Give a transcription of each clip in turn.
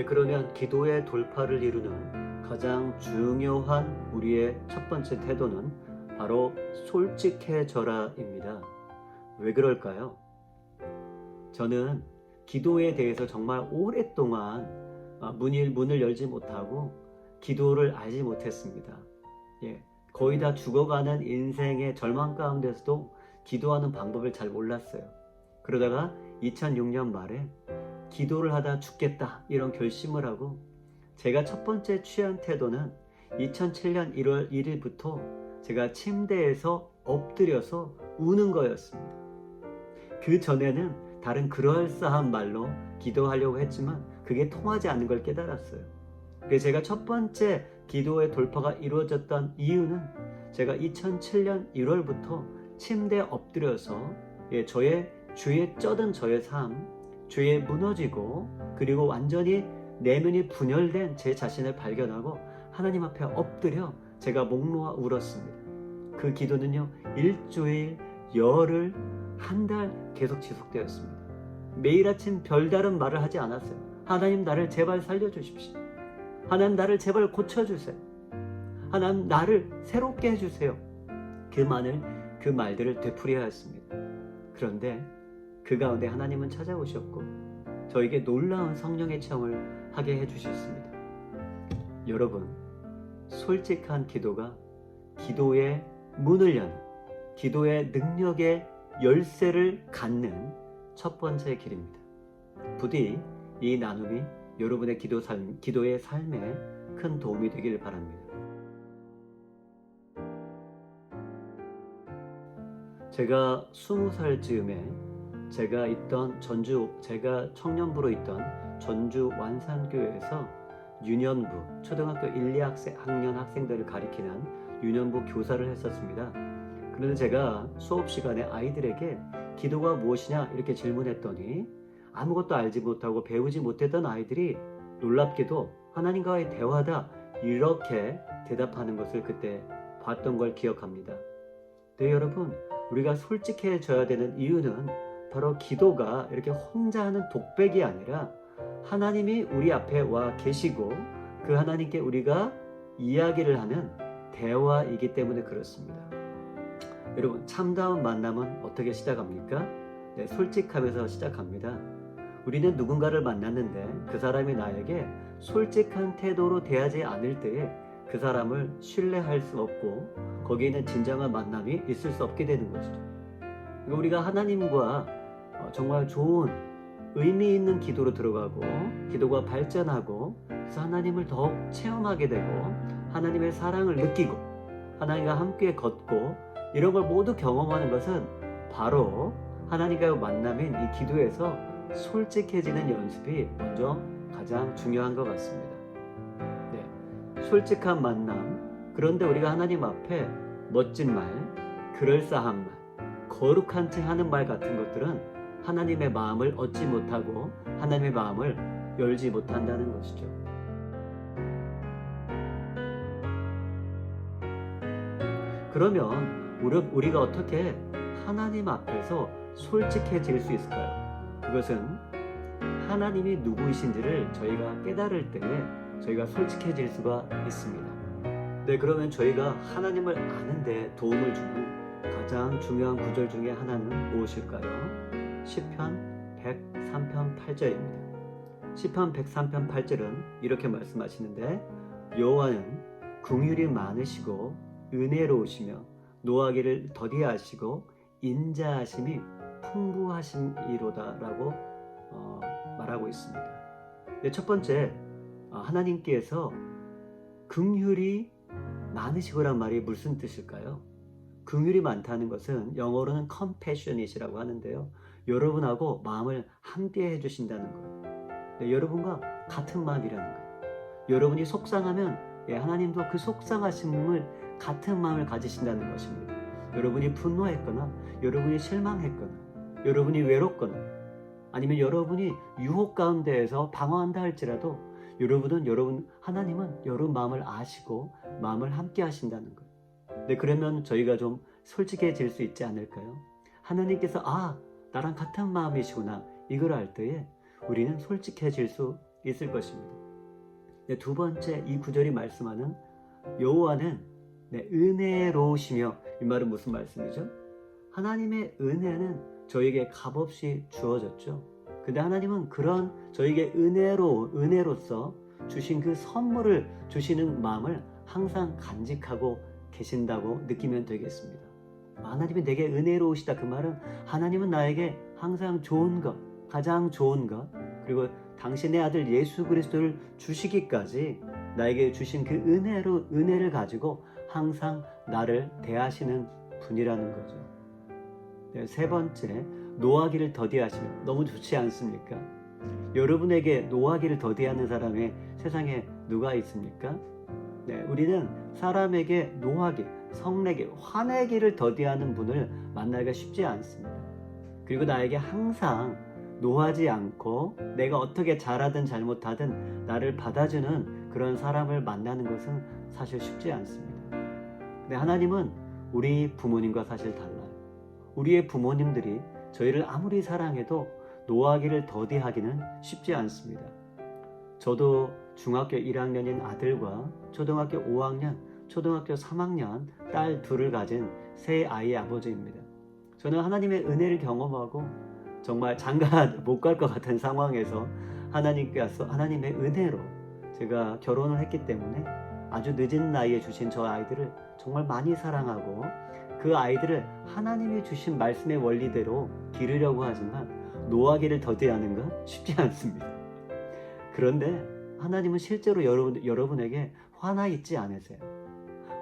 그러면 기도의 돌파를 이루는 가장 중요한 우리의 첫 번째 태도는 바로 솔직해져라입니다. 왜 그럴까요? 저는 기도에 대해서 정말 오랫동안 문을 열지 못하고 기도를 알지 못했습니다. 거의 다 죽어가는 인생의 절망 가운데서도 기도하는 방법을 잘 몰랐어요. 그러다가 2006년 말에 기도를 하다 죽겠다 이런 결심을 하고, 제가 첫 번째 취한 태도는 2007년 1월 1일부터 제가 침대에서 엎드려서 우는 거였습니다. 그 전에는 다른 그럴싸한 말로 기도하려고 했지만 그게 통하지 않는 걸 깨달았어요. 그래서 제가 첫 번째 기도의 돌파가 이루어졌던 이유는 제가 2007년 1월부터 침대에 엎드려서 저의 죄에 쩌든 저의 삶, 죄에 무너지고 그리고 완전히 내면이 분열된 제 자신을 발견하고 하나님 앞에 엎드려 제가 목 놓아 울었습니다. 그 기도는요, 일주일, 열흘, 한 달 계속 지속되었습니다. 매일 아침 별다른 말을 하지 않았어요. 하나님, 나를 제발 살려주십시오. 하나님, 나를 제발 고쳐주세요. 하나님, 나를 새롭게 해주세요. 그 말들을 되풀이하였습니다. 그런데 그 가운데 하나님은 찾아오셨고 저에게 놀라운 성령의 체험을 하게 해주셨습니다. 여러분, 솔직한 기도가 기도의 문을 여는, 기도의 능력의 열쇠를 갖는 첫 번째 길입니다. 부디 이 나눔이 여러분의 기도의 삶에 큰 도움이 되길 바랍니다. 제가 20살 즈음에 제가 청년부로 있던 전주 완산교회에서 유년부, 초등학교 1, 2학년 학생들을 가리키는 유년부 교사를 했었습니다. 그런데 제가 수업 시간에 아이들에게 기도가 무엇이냐 이렇게 질문했더니 아무것도 알지 못하고 배우지 못했던 아이들이 놀랍게도 하나님과의 대화다 이렇게 대답하는 것을 그때 봤던 걸 기억합니다. 네, 여러분, 우리가 솔직해져야 되는 이유는 바로 기도가 이렇게 혼자 하는 독백이 아니라 하나님이 우리 앞에 와 계시고 그 하나님께 우리가 이야기를 하는 대화이기 때문에 그렇습니다. 여러분, 참다운 만남은 어떻게 시작합니까? 네, 솔직함에서 시작합니다. 우리는 누군가를 만났는데 그 사람이 나에게 솔직한 태도로 대하지 않을 때에 그 사람을 신뢰할 수 없고 거기에 있는 진정한 만남이 있을 수 없게 되는 것이죠. 우리가 하나님과 정말 좋은 의미 있는 기도로 들어가고 기도가 발전하고 그래서 하나님을 더욱 체험하게 되고 하나님의 사랑을 느끼고 하나님과 함께 걷고 이런 걸 모두 경험하는 것은 바로 하나님과의 만남인 이 기도에서 솔직해지는 연습이 먼저 가장 중요한 것 같습니다. 네, 솔직한 만남. 그런데 우리가 하나님 앞에 멋진 말, 그럴싸한 말, 거룩한 체 하는 말 같은 것들은 하나님의 마음을 얻지 못하고 하나님의 마음을 열지 못한다는 것이죠. 그러면 우리가 어떻게 하나님 앞에서 솔직해질 수 있을까요? 그것은 하나님이 누구이신지를 저희가 깨달을 때에 저희가 솔직해질 수가 있습니다. 네, 그러면 저희가 하나님을 아는 데 도움을 주는 가장 중요한 구절 중에 하나는 무엇일까요? 시편 103편 8절입니다. 시편 103편 8절은 이렇게 말씀하시는데 여호와는 긍휼이 많으시고 은혜로우시며 노하기를 더디하시고 인자하심이 풍부하심이로다 라고 말하고 있습니다. 네, 첫 번째, 하나님께서 긍휼이 많으시고란 말이 무슨 뜻일까요? 긍휼이 많다는 것은 영어로는 compassionate이라고 하는데요, 여러분하고 마음을 함께 해주신다는 거예요. 네, 여러분과 같은 마음이라는 거예요. 여러분이 속상하면 하나님도 그 속상하심을 같은 마음을 가지신다는 것입니다. 여러분이 분노했거나 여러분이 실망했거나 여러분이 외롭거나 아니면 여러분이 유혹 가운데에서 방황한다 할지라도 하나님은 여러분 마음을 아시고 마음을 함께 하신다는 거예요. 네, 그러면 저희가 좀 솔직해질 수 있지 않을까요? 하나님께서 나랑 같은 마음이시구나 이걸 알 때에 우리는 솔직해질 수 있을 것입니다. 네, 두 번째 이 구절이 말씀하는 여호와는 은혜로우시며, 이 말은 무슨 말씀이죠? 하나님의 은혜는 저에게 값없이 주어졌죠. 근데 하나님은 그런 저에게 은혜로서 주신 그 선물을 주시는 마음을 항상 간직하고 계신다고 느끼면 되겠습니다. 하나님이 내게 은혜로우시다, 그 말은 하나님은 나에게 항상 좋은 것, 가장 좋은 것, 그리고 당신의 아들 예수 그리스도를 주시기까지 나에게 주신 그 은혜를 가지고 항상 나를 대하시는 분이라는 거죠. 네, 세 번째, 노하기를 더디하시면, 너무 좋지 않습니까? 여러분에게 노하기를 더디하는 사람이 세상에 누가 있습니까? 네, 우리는 사람에게 노하기, 성내기, 화내기를 더디하는 분을 만나기가 쉽지 않습니다. 그리고 나에게 항상 노하지 않고 내가 어떻게 잘하든 잘못하든 나를 받아주는 그런 사람을 만나는 것은 사실 쉽지 않습니다. 근데 하나님은 우리 부모님과 사실 달라요. 우리의 부모님들이 저희를 아무리 사랑해도 노하기를 더디하기는 쉽지 않습니다. 저도 중학교 1학년인 아들과 초등학교 5학년, 초등학교 3학년 딸 둘을 가진 세 아이의 아버지입니다. 저는 하나님의 은혜를 경험하고 정말 장가 못 갈 것 같은 상황에서 하나님의 은혜로 제가 결혼을 했기 때문에 아주 늦은 나이에 주신 저 아이들을 정말 많이 사랑하고 그 아이들을 하나님이 주신 말씀의 원리대로 기르려고 하지만 노하기를 더디하는 건 쉽지 않습니다. 그런데 하나님은 실제로 여러분에게 화나 있지 않으세요.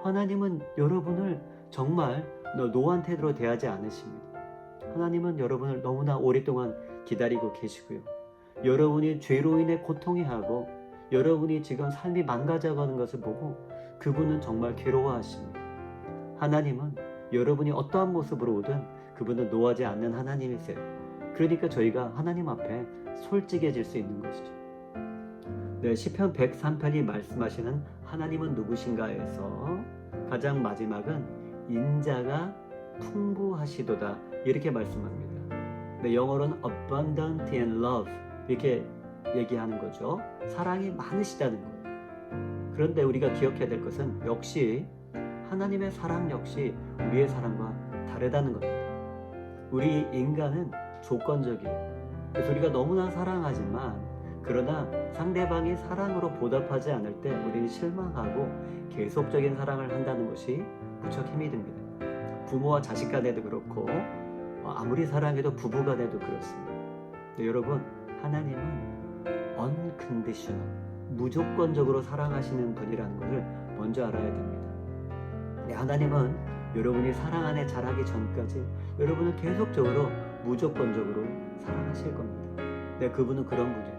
하나님은 여러분을 정말 노한 태도로 대하지 않으십니다. 하나님은 여러분을 너무나 오랫동안 기다리고 계시고요. 여러분이 죄로 인해 고통해하고 여러분이 지금 삶이 망가져가는 것을 보고 그분은 정말 괴로워하십니다. 하나님은 여러분이 어떠한 모습으로 오든 그분은 노하지 않는 하나님이세요. 그러니까 저희가 하나님 앞에 솔직해질 수 있는 것이죠. 네, 시편 103편이 말씀하시는 하나님은 누구신가에서 가장 마지막은 인자가 풍부하시도다 이렇게 말씀합니다. 네, 영어로는 abundant in love 이렇게 얘기하는 거죠. 사랑이 많으시다는 거예요. 그런데 우리가 기억해야 될 것은 역시 하나님의 사랑 역시 우리의 사랑과 다르다는 겁니다. 우리 인간은 조건적이에요. 그래서 우리가 너무나 사랑하지만 그러나 상대방이 사랑으로 보답하지 않을 때 우리는 실망하고 계속적인 사랑을 한다는 것이 무척 힘이 듭니다. 부모와 자식 간에도 그렇고 아무리 사랑해도 부부 간에도 그렇습니다. 네, 여러분, 하나님은 unconditional, 무조건적으로 사랑하시는 분이라는 것을 먼저 알아야 됩니다. 네, 하나님은 여러분이 사랑 안에 자라기 전까지 여러분을 계속적으로 무조건적으로 사랑하실 겁니다. 네, 그분은 그런 분이에요.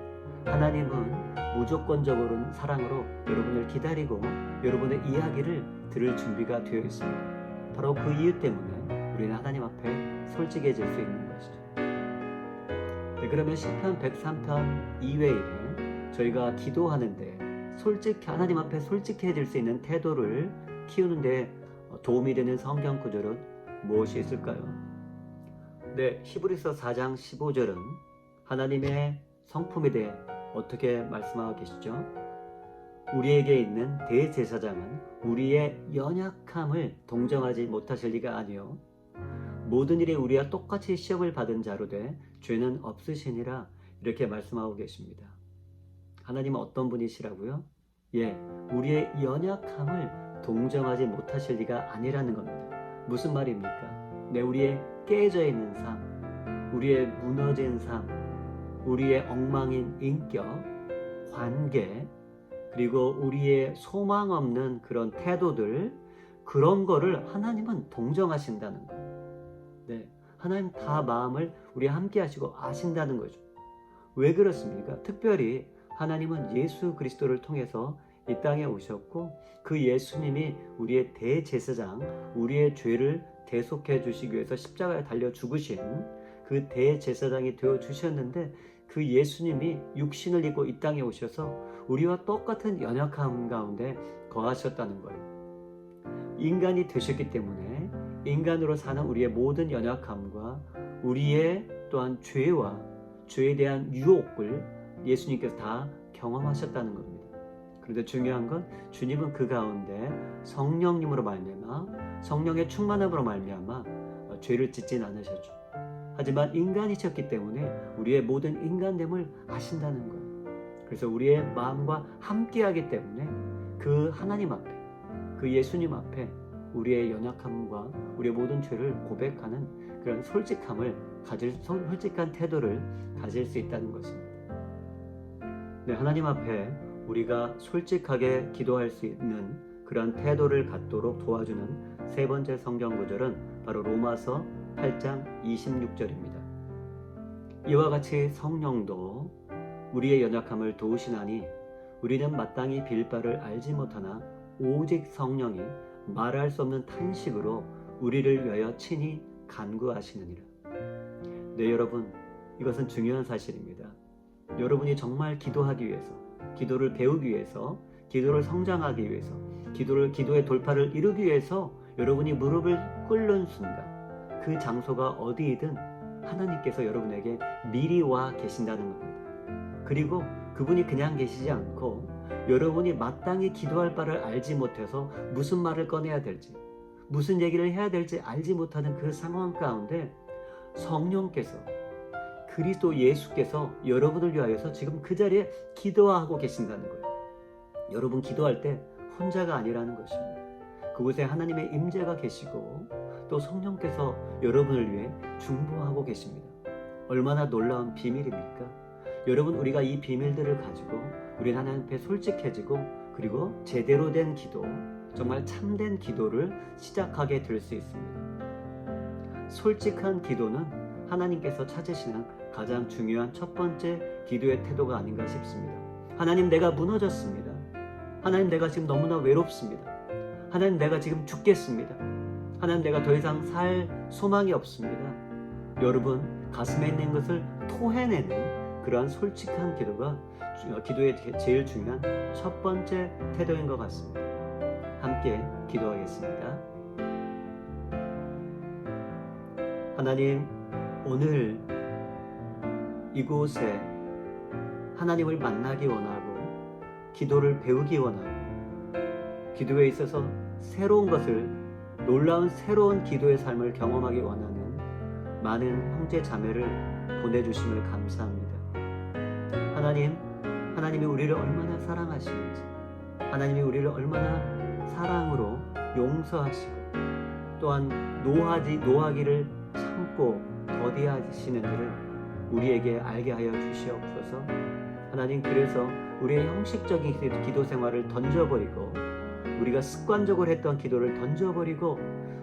하나님은 무조건적으로 사랑으로 여러분을 기다리고 여러분의 이야기를 들을 준비가 되어 있습니다. 바로 그 이유 때문에 우리는 하나님 앞에 솔직해질 수 있는 것이죠. 네, 그러면 시편 103편 이외에 저희가 기도하는데 하나님 앞에 솔직해질 수 있는 태도를 키우는데 도움이 되는 성경 구절은 무엇이 있을까요? 네, 히브리서 4장 15절은 하나님의 성품에 대해 어떻게 말씀하고 계시죠? 우리에게 있는 대제사장은 우리의 연약함을 동정하지 못하실 리가 아니요 모든 일에 우리와 똑같이 시험을 받은 자로 돼 죄는 없으시니라 이렇게 말씀하고 계십니다. 하나님은 어떤 분이시라고요? 우리의 연약함을 동정하지 못하실 리가 아니라는 겁니다. 무슨 말입니까? 우리의 깨져 있는 삶, 우리의 무너진 삶, 우리의 엉망인 인격, 관계, 그리고 우리의 소망 없는 그런 태도들, 그런 거를 하나님은 동정하신다는 거예요. 네, 하나님 다 마음을 우리 함께 하시고 아신다는 거죠. 왜 그렇습니까? 특별히 하나님은 예수 그리스도를 통해서 이 땅에 오셨고 그 예수님이 우리의 대제사장, 우리의 죄를 대속해 주시기 위해서 십자가에 달려 죽으신 그 대제사장이 되어 주셨는데 그 예수님이 육신을 입고 이 땅에 오셔서 우리와 똑같은 연약함 가운데 거하셨다는 거예요. 인간이 되셨기 때문에 인간으로 사는 우리의 모든 연약함과 우리의 또한 죄와 죄에 대한 유혹을 예수님께서 다 경험하셨다는 겁니다. 그런데 중요한 건 주님은 그 가운데 성령님으로 말미암아 성령의 충만함으로 말미암아 죄를 짓진 않으셨죠. 하지만 인간이셨기 때문에 우리의 모든 인간됨을 아신다는 거예요. 그래서 우리의 마음과 함께하기 때문에 그 하나님 앞에, 그 예수님 앞에 우리의 연약함과 우리의 모든 죄를 고백하는 그런 솔직한 태도를 가질 수 있다는 것입니다. 네, 하나님 앞에 우리가 솔직하게 기도할 수 있는 그런 태도를 갖도록 도와주는 세 번째 성경 구절은 바로 로마서 8장 26절입니다. 이와 같이 성령도 우리의 연약함을 도우시나니 우리는 마땅히 빌 바를 알지 못하나 오직 성령이 말할 수 없는 탄식으로 우리를 위하여 친히 간구하시느니라. 네, 여러분, 이것은 중요한 사실입니다. 여러분이 정말 기도하기 위해서, 기도를 배우기 위해서, 기도를 성장하기 위해서, 기도의 돌파를 이루기 위해서 여러분이 무릎을 꿇는 순간 그 장소가 어디이든 하나님께서 여러분에게 미리 와 계신다는 겁니다. 그리고 그분이 그냥 계시지 않고 여러분이 마땅히 기도할 바를 알지 못해서 무슨 말을 꺼내야 될지, 무슨 얘기를 해야 될지 알지 못하는 그 상황 가운데 성령께서, 그리스도 예수께서 여러분을 위하여서 지금 그 자리에 기도하고 계신다는 거예요. 여러분 기도할 때 혼자가 아니라는 것입니다. 그곳에 하나님의 임재가 계시고 또 성령께서 여러분을 위해 중보하고 계십니다. 얼마나 놀라운 비밀입니까? 여러분, 우리가 이 비밀들을 가지고 우리는 하나님 앞에 솔직해지고 그리고 제대로 된 기도, 정말 참된 기도를 시작하게 될 수 있습니다. 솔직한 기도는 하나님께서 찾으시는 가장 중요한 첫 번째 기도의 태도가 아닌가 싶습니다. 하나님, 내가 무너졌습니다. 하나님, 내가 지금 너무나 외롭습니다. 하나님, 내가 지금 죽겠습니다. 하나님, 내가 더 이상 살 소망이 없습니다. 여러분, 가슴에 있는 것을 토해내는 그러한 솔직한 기도가 기도의 제일 중요한 첫 번째 태도인 것 같습니다. 함께 기도하겠습니다. 하나님, 오늘 이곳에 하나님을 만나기 원하고 기도를 배우기 원하고 기도에 있어서 새로운 것을, 놀라운 새로운 기도의 삶을 경험하기 원하는 많은 형제 자매를 보내주심을 감사합니다. 하나님이 우리를 얼마나 사랑하시는지, 하나님이 우리를 얼마나 사랑으로 용서하시고 또한 노하기를 참고 더디하시는지를 우리에게 알게 하여 주시옵소서. 하나님, 그래서 우리의 형식적인 기도 생활을 던져버리고 우리가 습관적으로 했던 기도를 던져버리고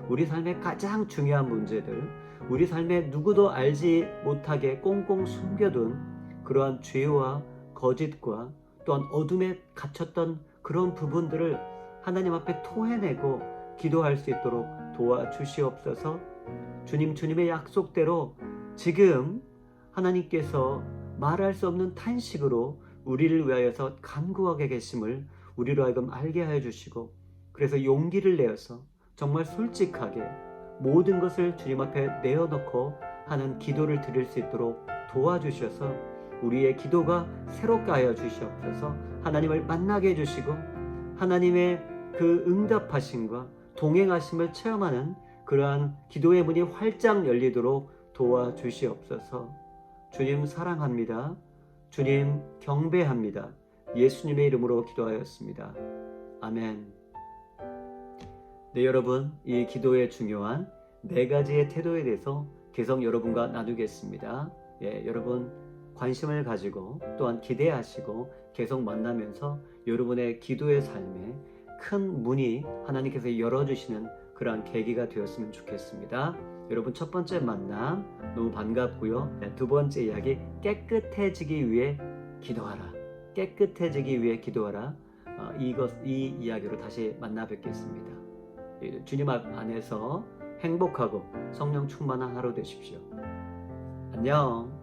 우리 삶의 가장 중요한 문제들, 우리 삶에 누구도 알지 못하게 꽁꽁 숨겨둔 그러한 죄와 거짓과 또한 어둠에 갇혔던 그런 부분들을 하나님 앞에 토해내고 기도할 수 있도록 도와주시옵소서. 주님의 약속대로 지금 하나님께서 말할 수 없는 탄식으로 우리를 위하여서 간구하게 계심을 우리로 하여금 알게 하여 주시고, 그래서 용기를 내어서 정말 솔직하게 모든 것을 주님 앞에 내어놓고 하는 기도를 드릴 수 있도록 도와주셔서 우리의 기도가 새롭게 하여 주시옵소서. 하나님을 만나게 해주시고 하나님의 그 응답하심과 동행하심을 체험하는 그러한 기도의 문이 활짝 열리도록 도와주시옵소서. 주님 사랑합니다. 주님 경배합니다. 예수님의 이름으로 기도하였습니다. 아멘. 네, 여러분, 이 기도의 중요한 4가지의 태도에 대해서 계속 여러분과 나누겠습니다. 여러분 관심을 가지고 또한 기대하시고 계속 만나면서 여러분의 기도의 삶에 큰 문이 하나님께서 열어주시는 그런 계기가 되었으면 좋겠습니다. 여러분, 첫 번째 만남 너무 반갑고요. 두 번째 이야기, 깨끗해지기 위해 기도하라. 깨끗해지기 위해 기도하라. 이 이야기로 다시 만나 뵙겠습니다. 주님 안에서 행복하고 성령 충만한 하루 되십시오. 안녕.